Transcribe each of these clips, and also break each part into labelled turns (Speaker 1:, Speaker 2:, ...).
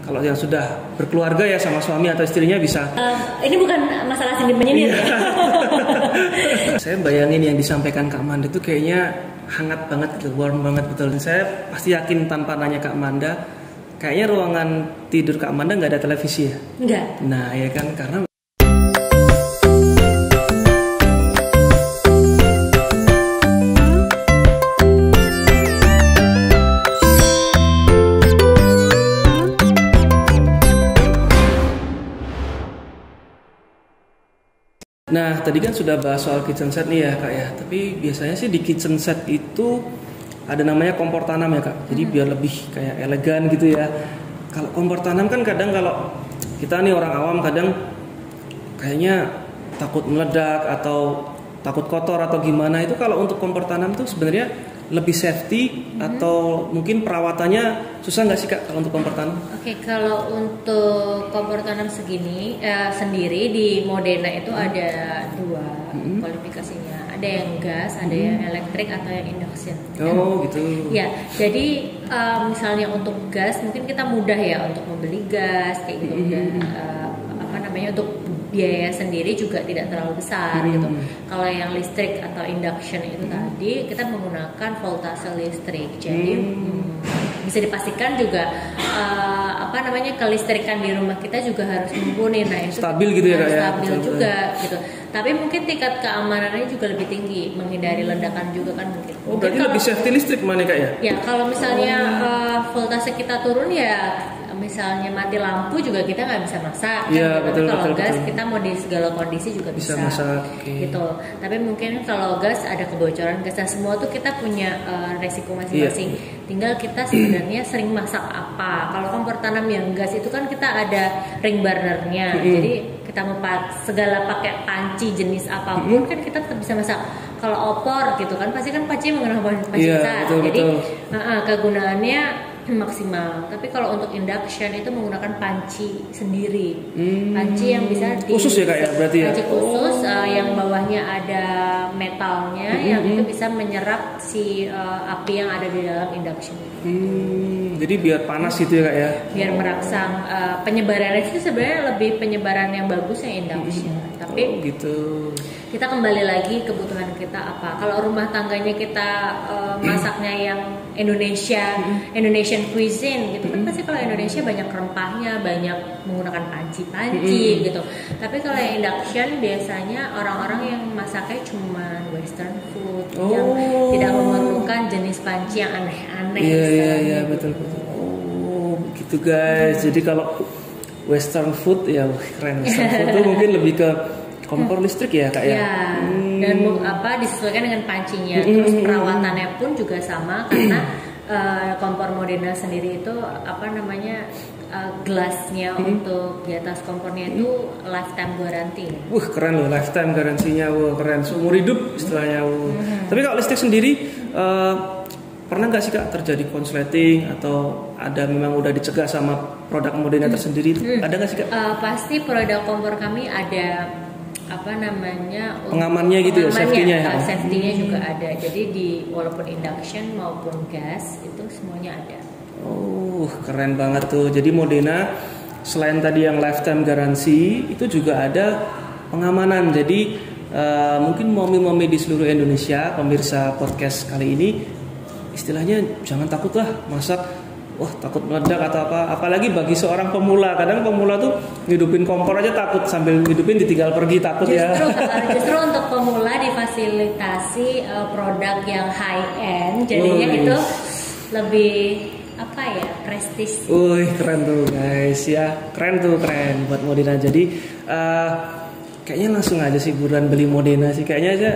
Speaker 1: kalau yang sudah berkeluarga ya sama suami atau istrinya bisa.
Speaker 2: Ini bukan masalah seni menyindir.
Speaker 1: Saya bayangin yang disampaikan Kak Manda itu kayaknya hangat banget gitu, warm banget betul. Dan saya pasti yakin tanpa nanya Kak Manda, kayaknya ruangan tidur Kak Manda nggak ada televisi ya?
Speaker 2: Enggak.
Speaker 1: Nah ya kan, karena nah, tadi kan sudah bahas soal kitchen set nih ya Kak ya. Tapi biasanya sih di kitchen set itu ada namanya kompor tanam ya Kak. Jadi biar lebih kayak elegan gitu ya. Kalau kompor tanam kan kadang kalau kita nih orang awam kadang kayaknya takut meledak atau takut kotor atau gimana. Itu kalau untuk kompor tanam tuh sebenarnya lebih safety atau mungkin perawatannya susah nggak sih Kak kalau untuk kompor tanam?
Speaker 2: Oke, kalau untuk kompor tanam sendiri di Modena itu ada dua kualifikasinya. Ada yang gas, ada yang elektrik atau yang induction.
Speaker 1: Oh gitu.
Speaker 2: Ya, jadi misalnya untuk gas mungkin kita mudah ya untuk membeli gas kayak gitu. Untuk biaya sendiri juga tidak terlalu besar gitu. Kalau yang listrik atau induction itu tadi kita menggunakan voltase listrik. Jadi bisa dipastikan juga kelistrikan di rumah kita juga harus mumpuni. Nah, itu
Speaker 1: stabil gitu ya Kak ya.
Speaker 2: Stabil juga gitu. Tapi mungkin tingkat keamanannya juga lebih tinggi, menghindari ledakan juga kan mungkin.
Speaker 1: Oh, berarti lebih safety listrik mana Kak ya?
Speaker 2: Ya, kalau misalnya voltase kita turun ya misalnya mati lampu juga kita nggak bisa masak
Speaker 1: ya,
Speaker 2: kan?
Speaker 1: betul,
Speaker 2: Tapi kalau
Speaker 1: betul,
Speaker 2: gas
Speaker 1: betul.
Speaker 2: kita mau di segala kondisi juga bisa
Speaker 1: masak,
Speaker 2: gitu. Tapi mungkin kalau gas ada kebocoran gas, nah semua tuh kita punya resiko masing-masing. Tinggal kita sebenarnya sering masak apa. Kalau kompor tanam yang gas itu kan kita ada ring burnernya, jadi kita mau segala pakai panci jenis apapun kan kita tetap bisa masak. Kalau opor gitu kan pasti kan panci menggunakan panci besar, jadi kegunaannya maksimal. Tapi kalau untuk induction itu menggunakan panci sendiri, panci yang bisa
Speaker 1: khusus ya Kak ya berarti ya.
Speaker 2: Panci khusus yang bawahnya ada metalnya yang itu bisa menyerap si api yang ada di dalam induction.
Speaker 1: Jadi biar panas gitu ya Kak ya.
Speaker 2: Biar merangsang penyebarannya itu sebenarnya lebih penyebaran yang bagus yang induction. Tapi
Speaker 1: gitu.
Speaker 2: Kita kembali lagi kebutuhan kita apa. Kalau rumah tangganya kita masaknya yang Indonesian cuisine gitu kan pasti kalau Indonesia banyak rempahnya, banyak menggunakan panci gitu. Tapi kalau yang induction biasanya orang-orang yang masaknya cuma western food yang tidak memerlukan jenis panci yang aneh-aneh.
Speaker 1: Iya betul. Oh gitu guys. Jadi kalau western food ya keren. Western food itu mungkin lebih ke kompor listrik ya Kak ya.
Speaker 2: Dan disesuaikan dengan pancinya. Terus perawatannya pun juga sama karena kompor Modena sendiri itu gelasnya untuk di atas kompornya itu lifetime guarantee.
Speaker 1: Keren loh, lifetime garansinya. Keren, seumur hidup istilahnya. Tapi kalau listrik sendiri pernah nggak sih Kak terjadi konsleting atau ada memang udah dicegah sama produk Modena tersendiri? Ada nggak sih Kak?
Speaker 2: Pasti produk kompor kami ada
Speaker 1: pengamannya gitu ya, safety-nya ya.
Speaker 2: Safety-nya juga ada. Jadi walaupun induction maupun gas itu semuanya ada.
Speaker 1: Keren banget tuh. Jadi Modena selain tadi yang lifetime garansi itu juga ada pengamanan. Jadi mungkin momi-momi di seluruh Indonesia pemirsa podcast kali ini istilahnya jangan takut lah masak. Takut meledak atau apa. Apalagi bagi seorang pemula, kadang pemula tuh ngidupin kompor aja takut, sambil ngidupin ditinggal pergi takut.
Speaker 2: Justru untuk pemula difasilitasi produk yang high end, jadinya itu lebih prestis.
Speaker 1: Keren tuh guys ya, keren buat Modena. Jadi kayaknya langsung aja sih buruan beli Modena sih, kayaknya aja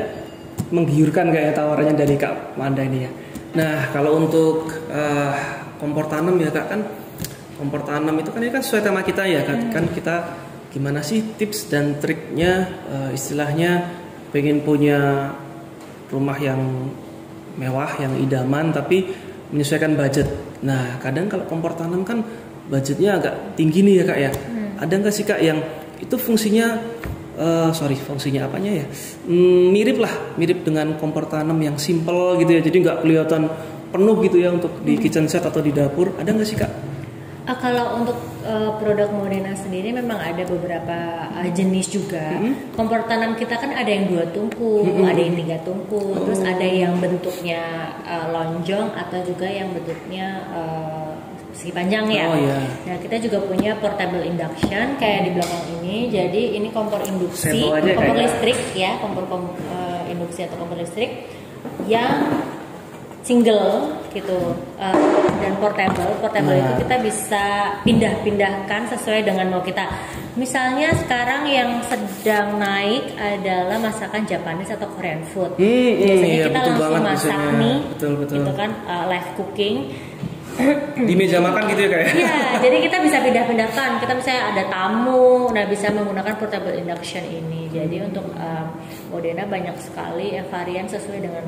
Speaker 1: menggiurkan kayak tawarannya dari Kak Manda ini ya. Nah kalau untuk kompor tanam ya Kak, kan kompor tanam itu kan ini kan sesuai tema kita ya Kak. Kan kita gimana sih tips dan triknya istilahnya pengen punya rumah yang mewah, yang idaman tapi menyesuaikan budget. Nah kadang kalau kompor tanam kan budgetnya agak tinggi nih ya Kak ya. Ada nggak sih Kak yang itu fungsinya fungsinya apanya ya, mirip dengan kompor tanam yang simple gitu ya, jadi nggak kelihatan penuh gitu ya untuk di kitchen set atau di dapur. Ada nggak sih Kak?
Speaker 2: Kalau untuk produk Modena sendiri memang ada beberapa jenis juga. Kompor tanam kita kan ada yang 2 tungku, ada yang 3 tungku, terus ada yang bentuknya lonjong atau juga yang bentuknya segi panjang ya. Nah kita juga punya portable induction kayak di belakang ini. Jadi ini kompor induksi, kompor listrik ya, kompor induksi atau kompor listrik yang single gitu dan portable itu kita bisa pindah-pindahkan sesuai dengan mau kita. Misalnya sekarang yang sedang naik adalah masakan Japanese atau Korean food. Biasanya kita langsung masak nih, gitu kan, live cooking
Speaker 1: di meja makan gitu ya kayak.
Speaker 2: Iya, jadi kita bisa pindah-pindahkan. Kita misalnya ada tamu, nah bisa menggunakan portable induction ini. Jadi untuk Modena banyak sekali varian sesuai dengan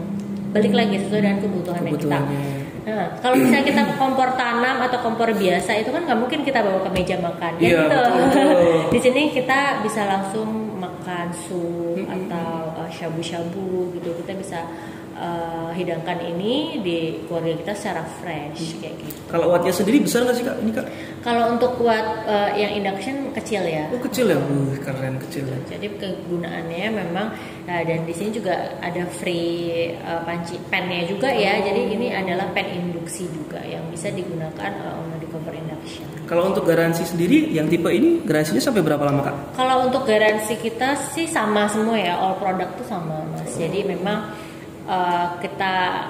Speaker 2: balik lagi sesuai dengan kebutuhan kita. Nah, kalau misalnya kita kompor tanam atau kompor biasa itu kan nggak mungkin kita bawa ke meja makan, ya gitu. Di sini kita bisa langsung makan sup atau shabu-shabu gitu. Kita bisa hidangkan ini di keluarga kita secara fresh kayak gitu.
Speaker 1: Kalau wattnya sendiri besar nggak sih Kak? Ini Kak?
Speaker 2: Kalau untuk watt yang induction kecil ya.
Speaker 1: Oh kecil ya, keren kecil.
Speaker 2: Jadi kegunaannya memang dan di sini juga ada free panci pannya juga ya. Jadi ini adalah pan induksi juga yang bisa digunakan di kompor induction.
Speaker 1: Kalau untuk garansi sendiri yang tipe ini garansinya sampai berapa lama Kak?
Speaker 2: Kalau untuk garansi kita sih sama semua ya, all product tuh sama Mas. Jadi memang kita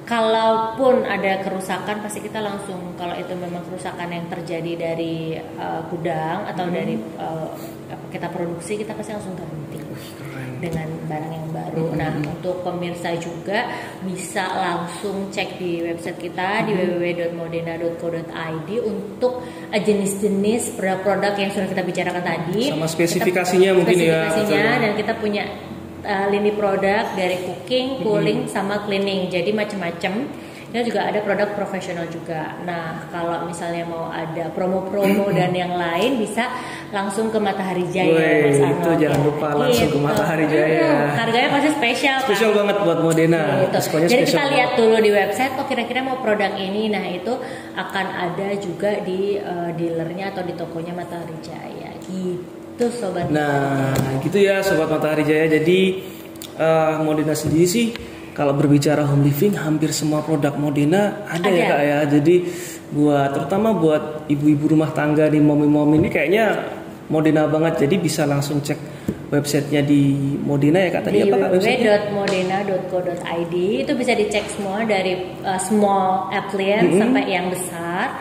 Speaker 2: kalaupun ada kerusakan pasti kita langsung, kalau itu memang kerusakan yang terjadi dari gudang atau dari kita produksi, kita pasti langsung ganti dengan barang yang baru. Nah untuk pemirsa juga bisa langsung cek di website kita di www.modena.co.id untuk jenis-jenis produk-produk yang sudah kita bicarakan tadi,
Speaker 1: sama spesifikasinya mungkin ya.
Speaker 2: Dan kita punya lini produk dari cooking, cooling, sama cleaning. Jadi macam-macam. Kita juga ada produk profesional juga. Nah, kalau misalnya mau ada promo-promo dan yang lain bisa langsung ke Matahari Jaya. Mas
Speaker 1: Itu jangan lupa langsung ke Matahari Jaya.
Speaker 2: Harganya pasti spesial.
Speaker 1: Spesial banget buat Modena.
Speaker 2: Gitu. Jadi kita lihat dulu di website, kira-kira mau produk ini. Nah, itu akan ada juga di dealernya atau di tokonya Matahari Jaya. Gitu sobat.
Speaker 1: Nah gitu ya sobat Matahari Jaya. Jadi Modena sendiri sih kalau berbicara home living hampir semua produk Modena ada ya Kak ya. Jadi terutama buat ibu-ibu rumah tangga nih, momi-momi ini kayaknya Modena banget. Jadi bisa langsung cek websitenya di Modena ya Kak. Tadi apa Kak websitenya?
Speaker 2: www.modena.co.id. Itu bisa dicek semua dari small appliance sampai yang besar.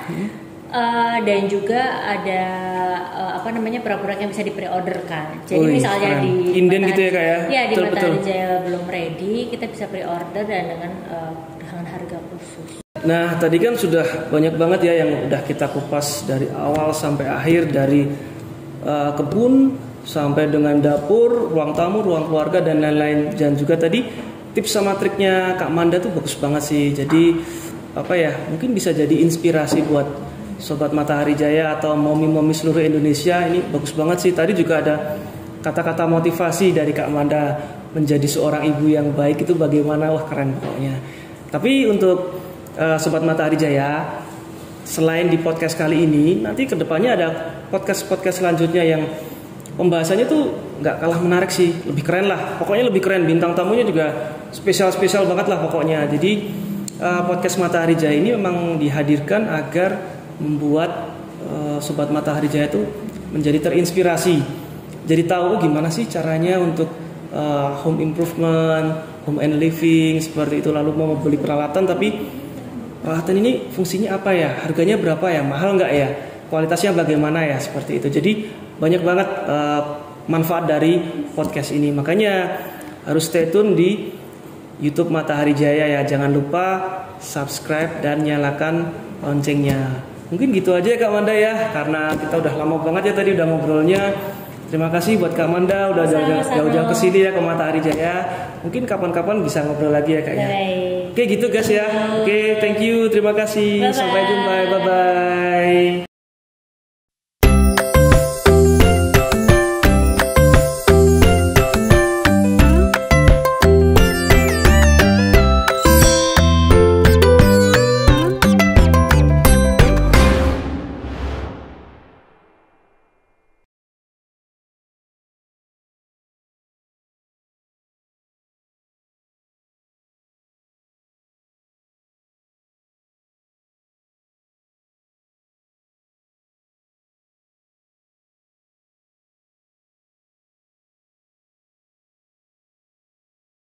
Speaker 2: Dan juga ada produk yang bisa di pre-order-kan. Jadi misalnya di
Speaker 1: inden gitu ya Kak ya.
Speaker 2: Ya di Matahari Jaya belum ready, kita bisa pre-order dan dengan harga khusus.
Speaker 1: Nah tadi kan sudah banyak banget ya yang udah kita kupas dari awal sampai akhir, dari kebun sampai dengan dapur, ruang tamu, ruang keluarga dan lain-lain. Dan juga tadi tips sama triknya Kak Manda tuh bagus banget sih. Jadi mungkin bisa jadi inspirasi buat sobat Matahari Jaya atau momi-momi seluruh Indonesia. Ini bagus banget sih. Tadi juga ada kata-kata motivasi dari Kak Manda menjadi seorang ibu yang baik itu bagaimana, wah keren pokoknya. Tapi untuk sobat Matahari Jaya, selain di podcast kali ini, nanti kedepannya ada podcast-podcast selanjutnya yang pembahasannya tuh nggak kalah menarik sih, lebih keren lah. Pokoknya lebih keren, bintang tamunya juga spesial-spesial banget lah pokoknya. Jadi podcast Matahari Jaya ini memang dihadirkan agar membuat sobat Matahari Jaya itu menjadi terinspirasi. Jadi tahu gimana sih caranya untuk home improvement, home and living seperti itu. Lalu mau beli peralatan, tapi peralatan ini fungsinya apa ya? Harganya berapa ya? Mahal nggak ya? Kualitasnya bagaimana ya? Seperti itu. Jadi banyak banget manfaat dari podcast ini. Makanya harus stay tune di YouTube Matahari Jaya ya. Jangan lupa subscribe dan nyalakan loncengnya. Mungkin gitu aja ya Kak Manda ya, karena kita udah lama banget ya tadi udah ngobrolnya. Terima kasih buat Kak Manda udah jauh-jauh ke sini ya ke Matahari Jaya. Mungkin kapan-kapan bisa ngobrol lagi ya Kak ya. Oke gitu guys ya. Oke, thank you, terima kasih. Sampai jumpa. Bye bye.